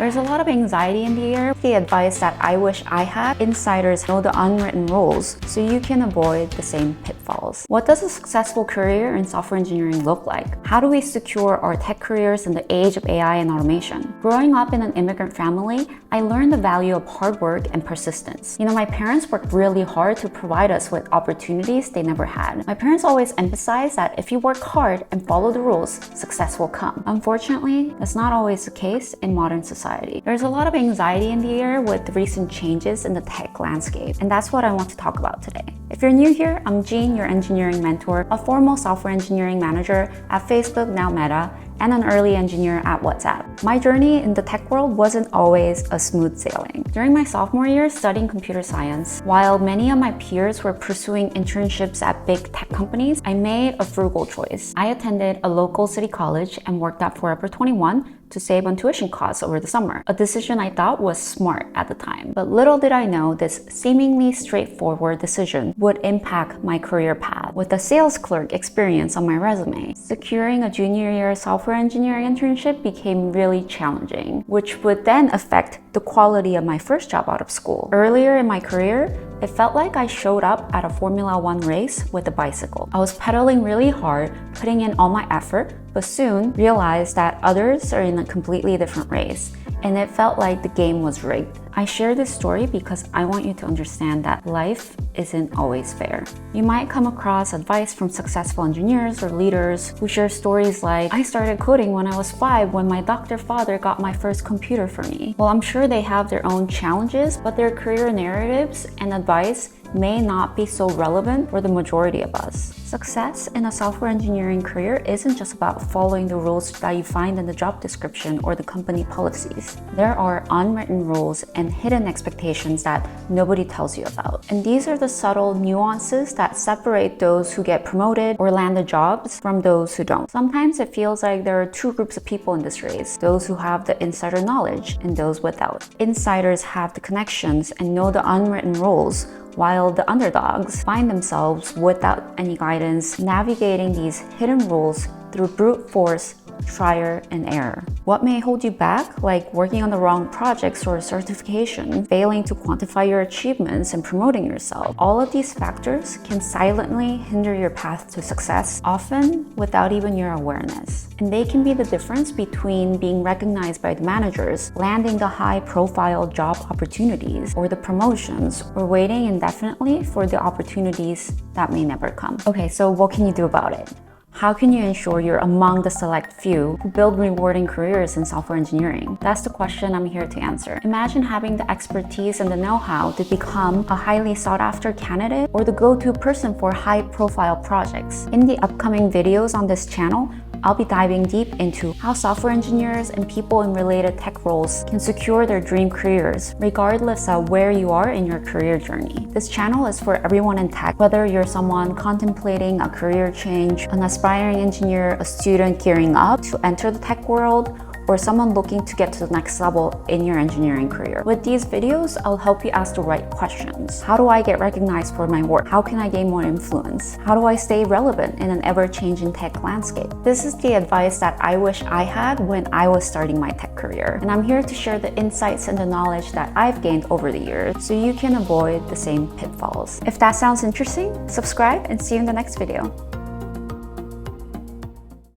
There's a lot of anxiety in the air. The advice that I wish I had: insiders know the unwritten rules so you can avoid the same pitfalls. What does a successful career in software engineering look like? How do we secure our tech careers in the age of AI and automation? Growing up in an immigrant family, I learned the value of hard work and persistence. My parents worked really hard to provide us with opportunities they never had. My parents always emphasized that if you work hard and follow the rules, success will come. Unfortunately, that's not always the case in modern society. There's a lot of anxiety in the air with the recent changes in the tech landscape, and that's what I want to talk about today. If you're new here, I'm Jean, your engineering mentor, a former software engineering manager at Facebook, now Meta, and an early engineer at WhatsApp. My journey in the tech world wasn't always a smooth sailing. During my sophomore year studying computer science, while many of my peers were pursuing internships at big tech companies, I made a frugal choice. I attended a local city college and worked at Forever 21 to save on tuition costs over the summer, a decision I thought was smart at the time. But little did I know this seemingly straightforward decision would impact my career path. With a sales clerk experience on my resume, securing a junior year software engineering internship became really challenging, which would then affect the quality of my first job out of school. Earlier in my career, it felt like I showed up at a Formula 1 race with a bicycle. I was pedaling really hard, putting in all my effort, but soon realized that others are in a completely different race, and it felt like the game was rigged. I share this story because I want you to understand that life isn't always fair. You might come across advice from successful engineers or leaders who share stories like, "I started coding when I was 5 when my doctor father got my first computer for me." Well, I'm sure they have their own challenges, but their career narratives and advice may not be so relevant for the majority of us. Success in a software engineering career isn't just about following the rules that you find in the job description or the company policies. There are unwritten rules and hidden expectations that nobody tells you about. And these are the subtle nuances that separate those who get promoted or land the jobs from those who don't. Sometimes it feels like there are two groups of people in this race: those who have the insider knowledge and those without. Insiders have the connections and know the unwritten rules, while the underdogs find themselves without any guidance, navigating these hidden rules through brute force, trial and error. What may hold you back, like working on the wrong projects or certification, failing to quantify your achievements, and promoting yourself? All of these factors can silently hinder your path to success, often without even your awareness. And they can be the difference between being recognized by the managers, landing the high-profile job opportunities or the promotions, or waiting indefinitely for the opportunities that may never come. Okay, so what can you do about it? How can you ensure you're among the select few who build rewarding careers in software engineering? That's the question I'm here to answer. Imagine having the expertise and the know-how to become a highly sought-after candidate or the go-to person for high-profile projects. In the upcoming videos on this channel, I'll be diving deep into how software engineers and people in related tech roles can secure their dream careers, regardless of where you are in your career journey. This channel is for everyone in tech, whether you're someone contemplating a career change, an aspiring engineer, a student gearing up to enter the tech world, or someone looking to get to the next level in your engineering career. With these videos, I'll help you ask the right questions. How do I get recognized for my work? How can I gain more influence? How do I stay relevant in an ever-changing tech landscape? This is the advice that I wish I had when I was starting my tech career. And I'm here to share the insights and the knowledge that I've gained over the years so you can avoid the same pitfalls. If that sounds interesting, subscribe and see you in the next video.